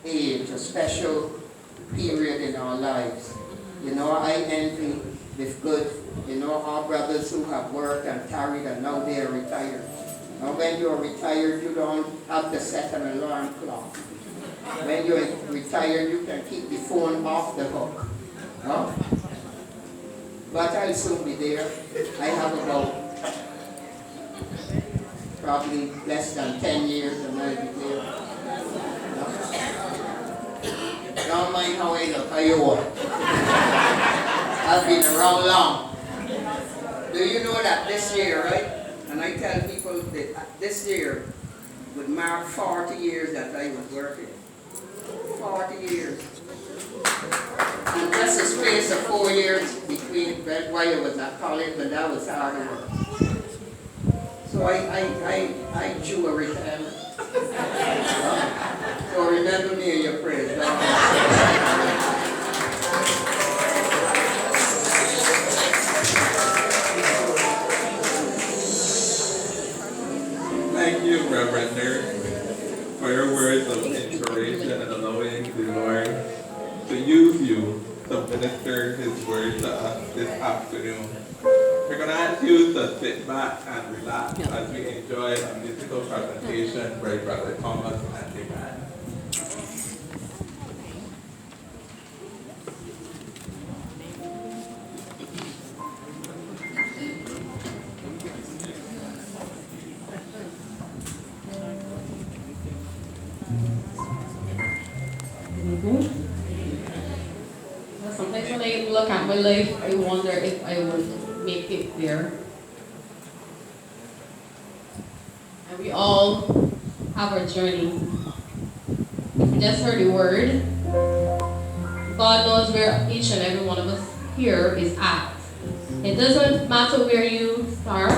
age, a special period in our lives. You know, I envy with good, you know, our brothers who have worked and carried and now they are retired. Now when you're retired, you don't have to set an alarm clock. When you're retired, you can keep the phone off the hook. No? But I'll soon be there. I have about probably less than 10 years and I'll be there. No? Don't mind how I look, I old. I've been around long. Do you know that this year, right? And I tell people that this year would mark 40 years that I was working. 40 years. And just a space of 4 years between while I was at college, but that was hard work. So I chew a retirement. So remember me in your prayers. Thank you, Reverend Nurse, for your words of inspiration and allowing the Lord to use you to minister His word to us this afternoon. We're going to ask you to sit back and relax as we enjoy a musical presentation by Brother Thomas and the band. Sometimes when I look at my life, I wonder if I would make it there. And we all have our journey. We just heard the word. God knows where each and every one of us here is at. It doesn't matter where you start,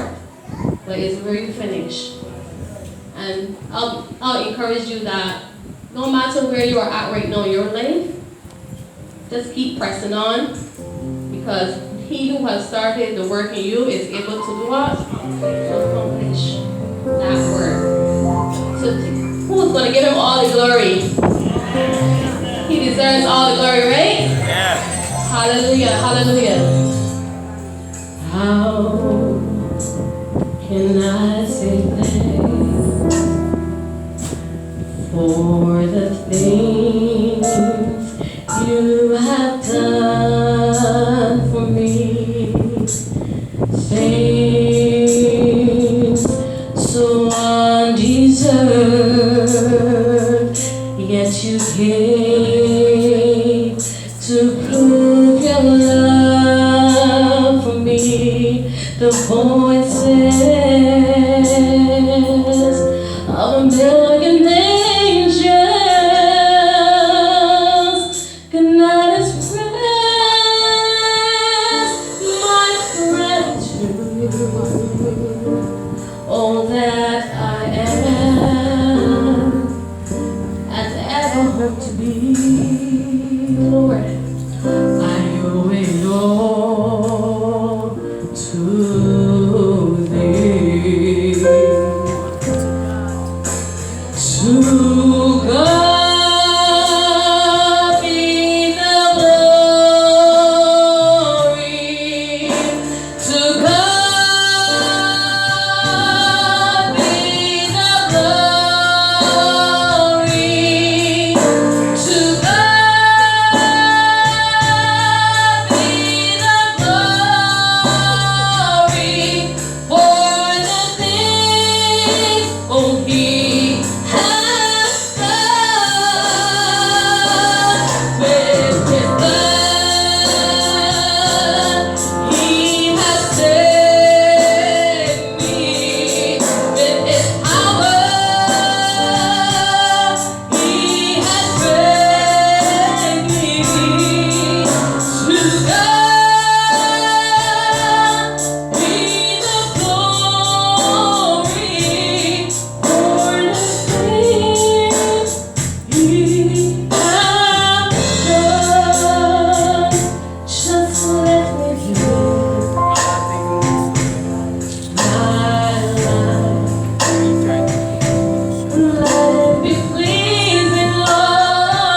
but it's where you finish. And I'll encourage you that no matter where you are at right now in your life, just keep pressing on, because He who has started the work in you is able to do what? To accomplish that work. So who's going to give Him all the glory? He deserves all the glory, right? Yeah. Hallelujah, hallelujah. How can I say thanks for the things you have done for me? Things so undeserved, yet you gave to prove your love for me. The voices of a million angels could not express my gratitude. All that I am and ever hope to be, Lord, I owe it all to Thee. To God be the glory. To God be the glory. To God be the glory for the things, oh, He has done with His blood. He has saved me with His power. He has raised me to God be the glory for the things He has done. Just let me live my life. Let it be pleasing, Lord.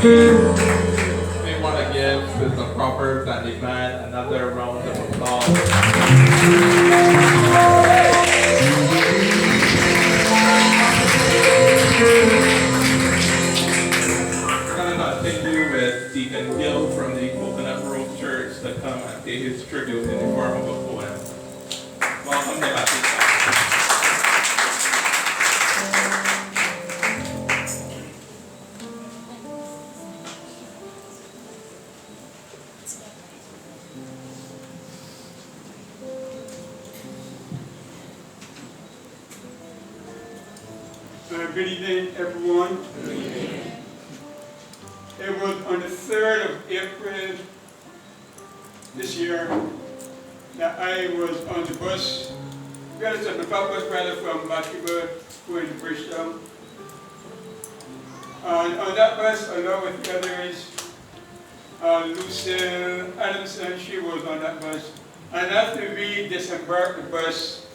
We want to give Sister Proverbs and the band another round of applause. We're going to continue with Deacon Gill from the Coconut Grove Church to come and pay his tribute in the form of a poem. Welcome, Beth. Good evening, everyone. It was on the 3rd of April this year that I was on the bus. We had a bus rather from Basketball going to Bristol. On that bus, along with the others, Lucille Adamson, she was on that bus. And after we disembarked the bus,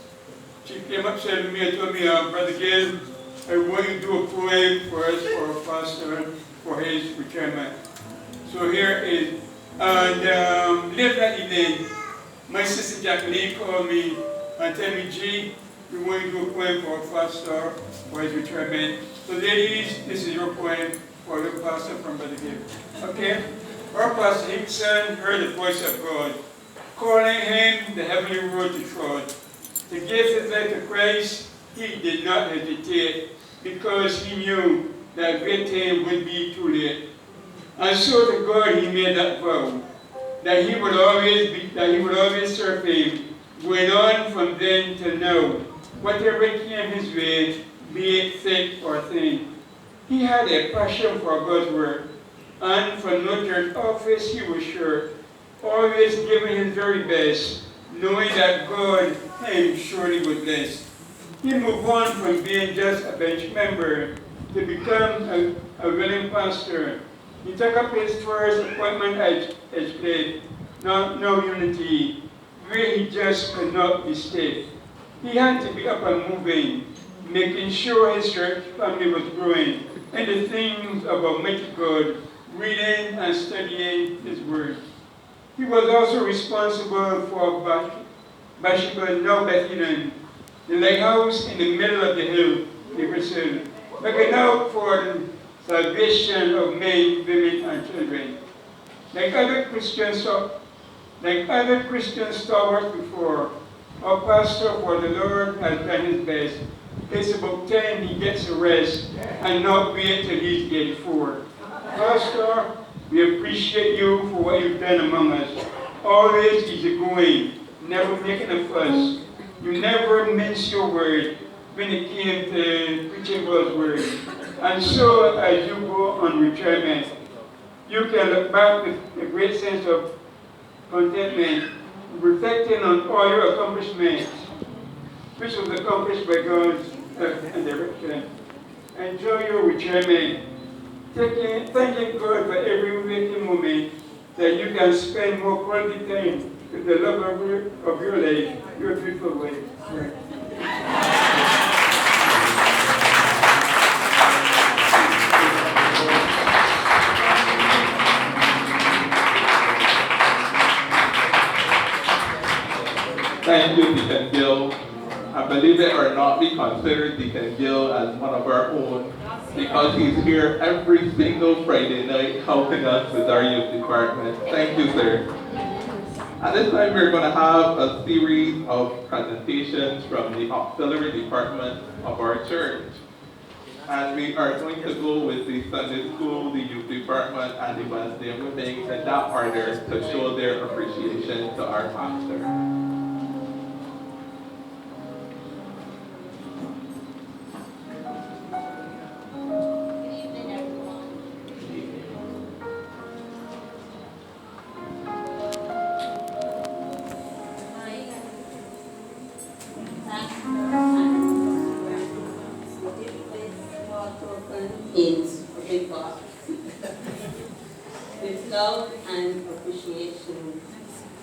she came up to me and told me, Brother Gill, I want you to do a poem for us, for our pastor, for his retirement. So here is, and later that evening, my sister Jacqueline called me and told me, G, we want you to do a poem for our pastor, for his retirement. So ladies, this is your poem for your pastor from Brother Gill. Okay? Our pastor Hinkson heard the voice of God, calling him the heavenly road to trod. To give his life to Christ, he did not hesitate because he knew that great time would be too late. And so to God he made that vow, that he would always serve him, going on from then till now, whatever came his way, be it thick or thin. He had a passion for God's work, and from no church office he was sure, always giving his very best, knowing that God him surely would bless. He moved on from being just a bench member to become a willing pastor. He took up his first appointment as plate, no unity, where he just could not be stayed. He had to be up and moving, making sure his church family was growing in the things of Almighty God, reading and studying his word. He was also responsible for Bathsheba, now Bethlehem, the lighthouse in the middle of the hill, Hinkson, looking out for the salvation of men, women, and children. Like other Christian stalwarts before, our pastor for the Lord has done his best. It's about time he gets a rest and not wait till he's 84. Pastor, we appreciate you for what you've done among us. Always easygoing, never making a fuss. You never mince your word when it came to preaching God's word. And so as you go on retirement, you can look back with a great sense of contentment, reflecting on all your accomplishments, which was accomplished by God's direction. Enjoy your retirement, thanking God for every waking moment that you can spend more quality time with the love of your life, your beautiful wife. Thank you, Deacon Gill. I believe it or not, we consider Deacon Gill as one of our own because he's here every single Friday night helping us with our youth department. Thank you, sir. At this time, we're going to have a series of presentations from the auxiliary department of our church. And we are going to go with the Sunday school, the youth department, and the Wesleyan women in that order to show their appreciation to our pastor. With love and appreciation,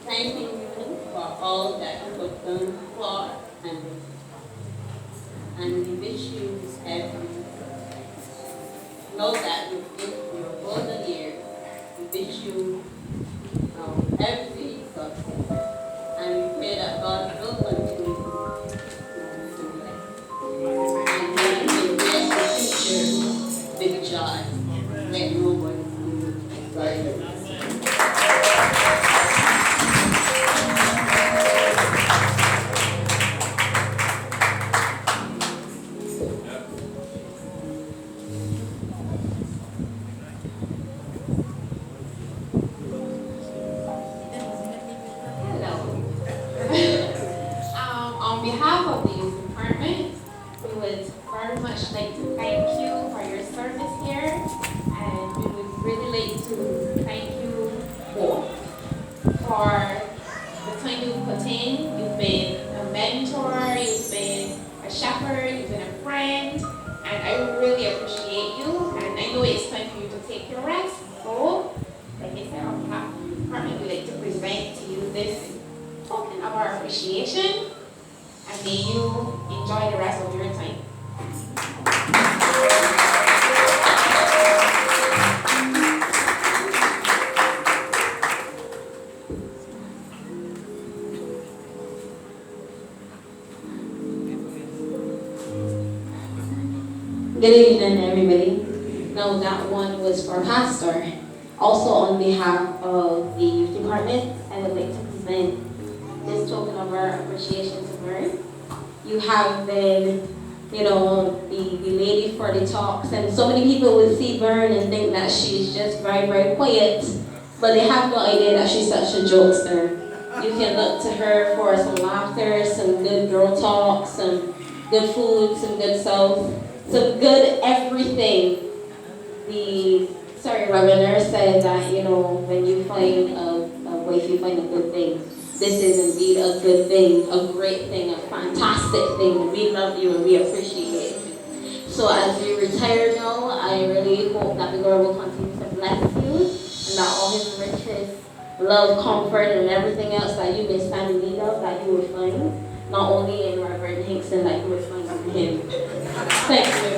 thanking you for all that you have done for and with us. And we wish you every success. Know that within your golden everything. You've been a mentor, you've been a shepherd, you've been a friend, and I really appreciate you. And I know it's time for you to take your rest. So, like I said, on behalf of the department, we'd like to present to you this token of our appreciation, and may you enjoy the rest of your time. Good evening, everybody. Now that one was for Pastor. Also on behalf of the youth department, I would like to present this token of our appreciation to Vern. You have been, the lady for the talks, and so many people would see Vern and think that she's just very, very quiet, but they have no idea that she's such a jokester. You can look to her for some laughter, some good girl talk, some good food, some good self. So good everything. The Reverend said that, when you find a wife, you find a good thing. This is indeed a good thing, a great thing, a fantastic thing. We love you and we appreciate you. So as you retire now, I really hope that the Lord will continue to bless you and that all his riches, love, comfort, and everything else that you may stand in need of, that you will find, not only in Reverend Hinkson, that you will find in him. Thank you.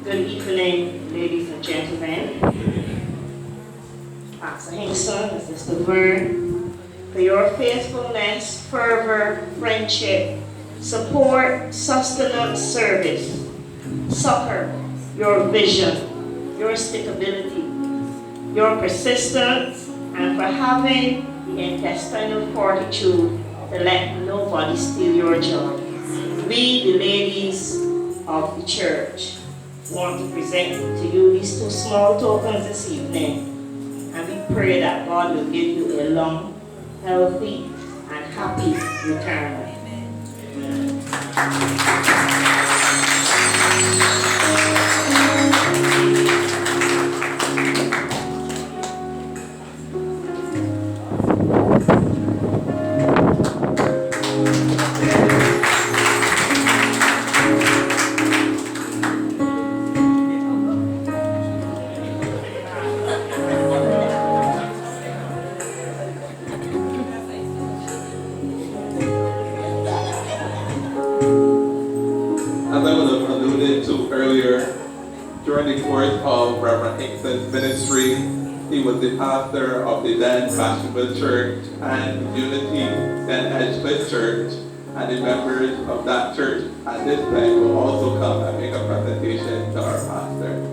Good evening, ladies and gentlemen. Pastor Hinkson, Assistant Vern, for your faithfulness, fervor, friendship, support, sustenance, service, succor, your vision, your stickability, your persistence, and for having the intestinal fortitude to let nobody steal your joy. We, the ladies of the church, want to present to you these two small tokens this evening, and we pray that God will give you a long, healthy, and happy retirement. During the course of Reverend Hinkson's ministry, he was the pastor of the then Fashionable Church and Unity then Edgewood Church, and the members of that church at this time will also come and make a presentation to our pastor.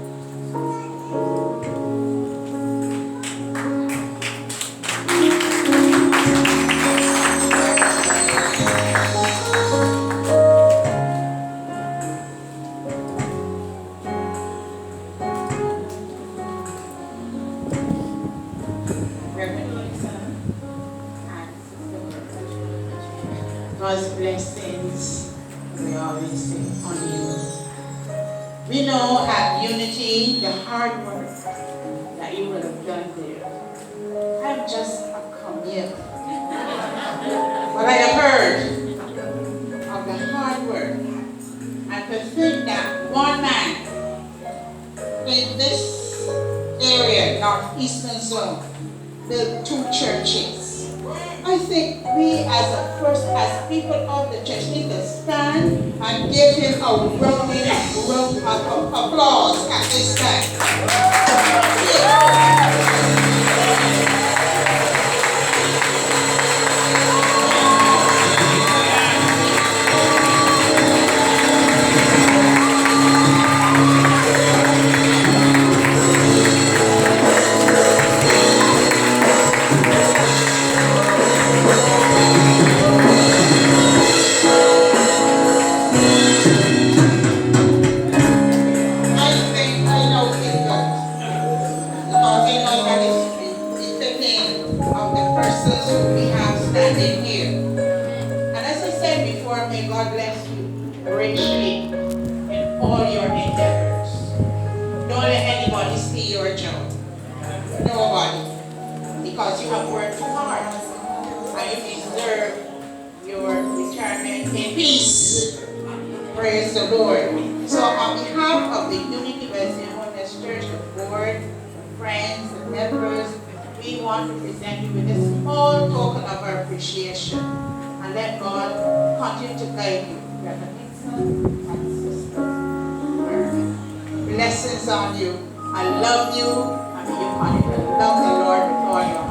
God's blessings, we always say, on you. We know at Unity, the hard work that you will have done there. I'm just a commute. But I have heard of the hard work. And to think that one man in this area, northeastern zone, built 2 churches. I think we as people of the church need to stand and give him a rounding of applause at this time. all your endeavors. Don't let anybody steal your job. Nobody. Because you have worked too hard. And you deserve your retirement in peace. Praise the Lord. So on behalf of the Unity Wesleyan Holiness Church, the board, the friends, the members, we want to present you with this small token of our appreciation. And let God continue to guide you. Reverend Hinkson and Sister Mary. Blessings on you. I love you. And may you continue to love the Lord with all your heart.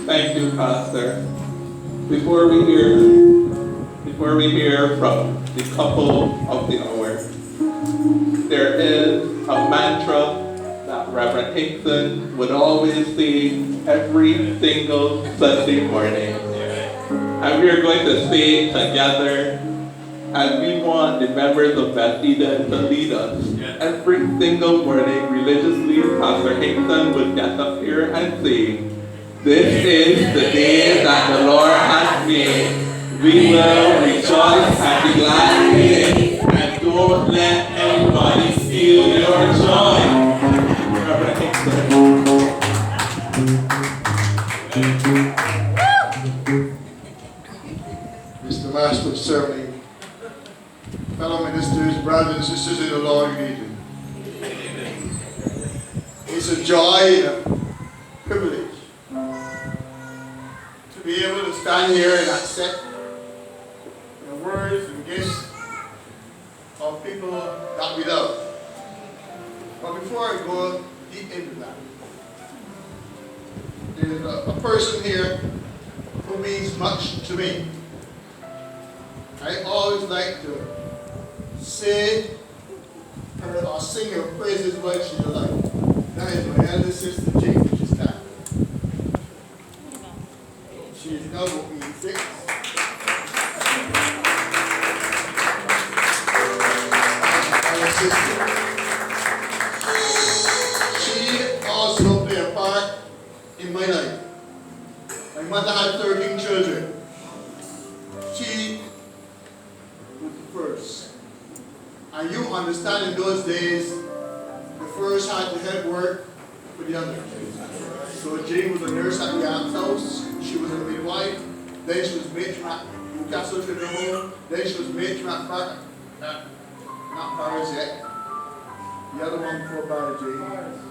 Thank you, Pastor. Before we hear from the couple of the hour, there is a mantra that Reverend Hinkson would always say every single Sunday morning. And we are going to say it together, and we want the members of Bethlehem to lead us. Every single morning, religiously, Pastor Hinkson would get up here and say, "This is the day that the Lord has made. We will rejoice and be glad in it. And don't let anybody steal your joy." Reverend Hinkson. Mr. Master of Ceremony, fellow ministers, brothers and sisters in the Lord, greeting. It's a joy and a privilege to be able to stand here and accept the words and gifts of people that we love. But before I go deep into that, there's a person here who means much to me. I always like to say her or sing her praises while she's alive. That is my elder sister Jane, which is that. She is now 86. Our sister. She also played a part in my life. My mother had 13 children. She was the first. And you understand in those days, the first had to head work for the other. So Jane was a nurse at the aunt's house. She was a midwife. Then she was matron at Newcastle Children's Home. Then she was matron at not Paris yet. The other one before Paris, Jane.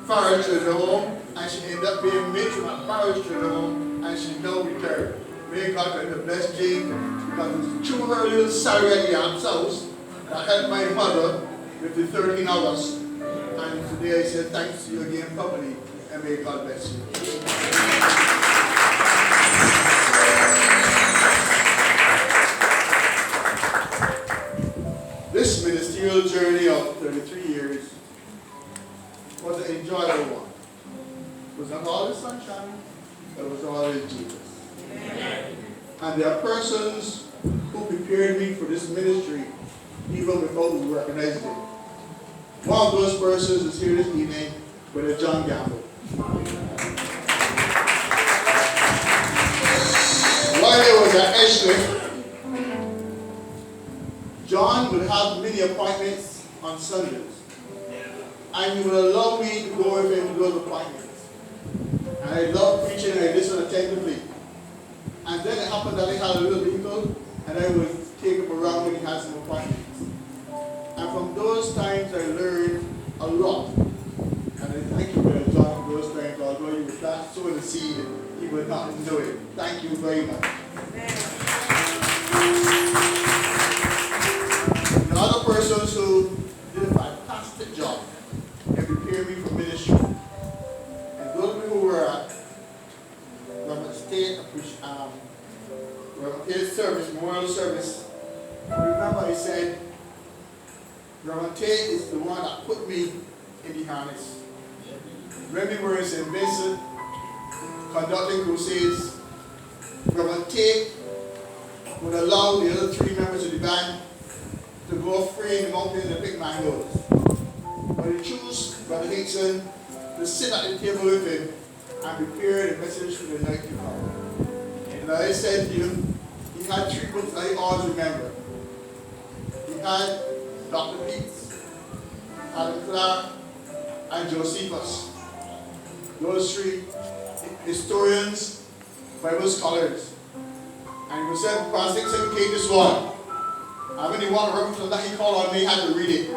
Paris Children's Home. And she ended up being matron at Paris Children's Home. And she's now retired. May God continue to bless Jane, because it was through her little salary at the aunt's house that helped my mother with the 13 hours. And today I say thanks to you again publicly, and may God bless you. This ministerial journey of 33 years was an enjoyable one. It was not always sunshine, but it was always Jesus. And there are persons who prepared me for this ministry even without we recognized it. One of those persons is here this evening, Brother John Gamble. While I was at Ashland, John would have many appointments on Sundays, and he would allow me to go with him to those appointments. And I loved preaching, and I listened attentively. And then it happened that I had a little vehicle, and I would take him around when he had some appointments. And from those times I learned a lot. And I thank you, Brother John, for those times, although you were not sowing the seed, he would not know it. Thank you very much. The other persons who did a fantastic job and prepared me for ministry. And those people who were at Robert State service, memorial service, remember I said, Reverend Tate is the one that put me in the harness. When we were in St. Vincent conducting crusades, Reverend Tate would allow the other 3 members of the band to go free in the mountains and pick mangoes. But he chose Brother Hinkson to sit at the table with him and prepare the message for the night to come. And I said to him, he had 3 books I always remember. He had Dr. Peets, Adam Clark, and Josephus. Those 3 historians, Bible scholars. And he was said, Pastor Hinkson came this one. And when he wanted to reference that, he called on me, had to read it.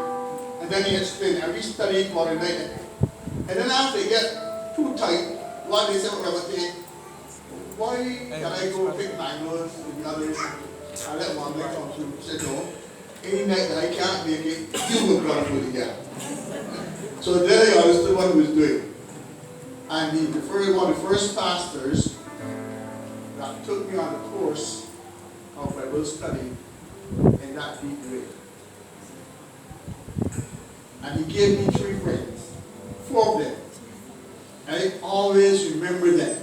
And then he explained, and we studied for the night. And then after they get too tight, one day said, why can I go pick mangoes with the others? I let one night come through. He said, no, any night that I can't make it, you will run for the gap. So there he understood what he was doing. And he was one of the first pastors that took me on the course of Bible study in that deep way. And he gave me 3 friends, 4 of them. And I always remember them.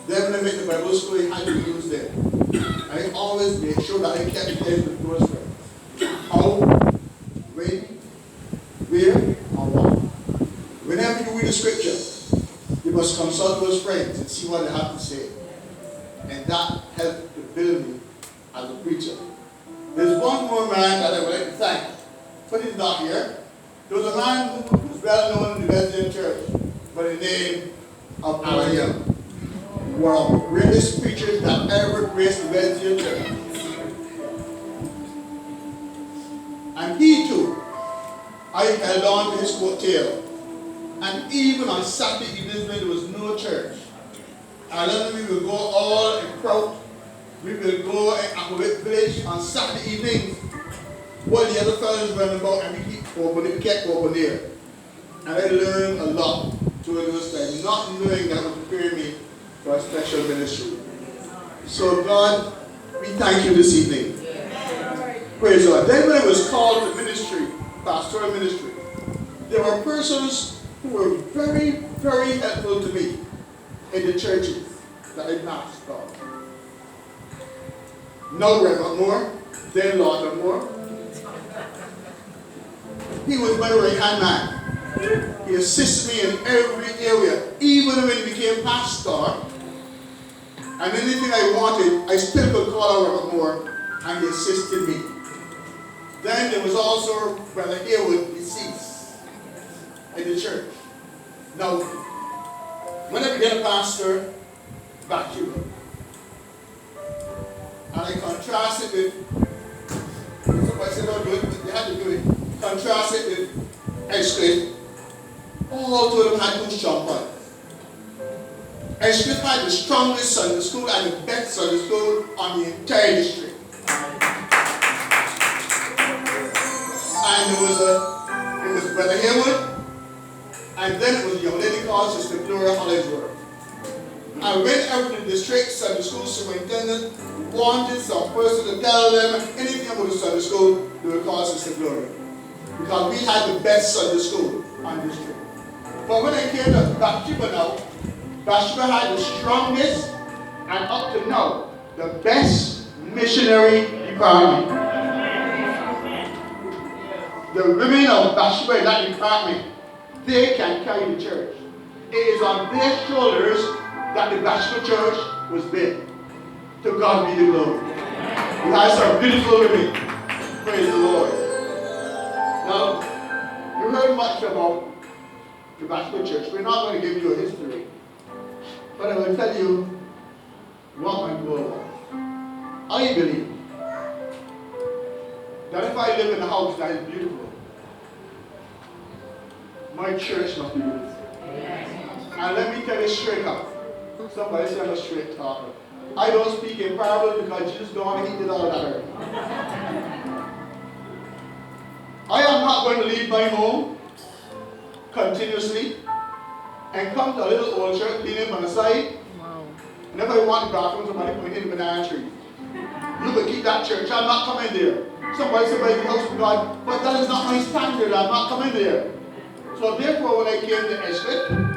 Then when I met the Bible school, I had to use them. I always made sure that I kept in touch with those friends. How, when, where, and what. Whenever you read a scripture, you must consult those friends and see what they have to say. And that helped to build me as a preacher. There's one more man that I would like to thank, but he's not here. There was a man who was well known in the Wesleyan church by the name of Alan Young, one of the greatest preachers that ever graced the Wesleyan church. And he too, I held on to his coattail. And even on Saturday evenings when there was no church, Alan and we would go all in crowd. We will go in Aquavit Village on Saturday evenings while the other fellows run about, and we kept open there. And I learned a lot during those times, not knowing that would prepare me for a special ministry. So God, we thank you this evening. Praise God. Then when I was called to ministry, pastoral ministry, there were persons who were very, very helpful to me in the churches that I pastored. No Reverend Moore, then Lord Moore. He was my right-hand man. He assisted me in every area, even when he became pastor. And anything I wanted, I still could call out Reverend Moore, and he assisted me. Then there was also Brother Haywood, deceased, in the church. Now, when I became a pastor, back to you. And I contrast it with, somebody said, don't do it, but they had to do it. Contrast it with Edgecliff. All 2 of them had good strong points. Edgecliff had the strongest Sunday school and the best Sunday school on the entire district. And it was Brother Haywood, and then it was a young lady called Sister Gloria Hollingsworth. And whenever the district Sunday school superintendent wanted some person to tell them anything about the Sunday school, they would call Sister Gloria. Because we had the best Sunday school on the district. But when I came to Bathsheba now, Bathsheba had the strongest and up to now, the best missionary department. The women of Bathsheba in that department, they can carry the church. It is on their shoulders that the Bathsheba church was built. To God be the glory. We have some beautiful women. Praise the Lord. Now, you heard much about the Bathsheba church. We're not going to give you a history. But I will tell you what my goal was. I believe that if I live in a house that is beautiful, my church must be beautiful. And let me tell you straight up. Somebody say I'm a straight talker. I don't speak in parables because Jesus gone and he did all that earth. I am not going to leave my home continuously and come to a little old church leaning on the side. And if I want the bathroom, somebody come in the banana tree. You can keep that church. I'm not coming there. Somebody said, by the house of God, but that is not my standard. I'm not coming there. So therefore, when I came to Edgecliff,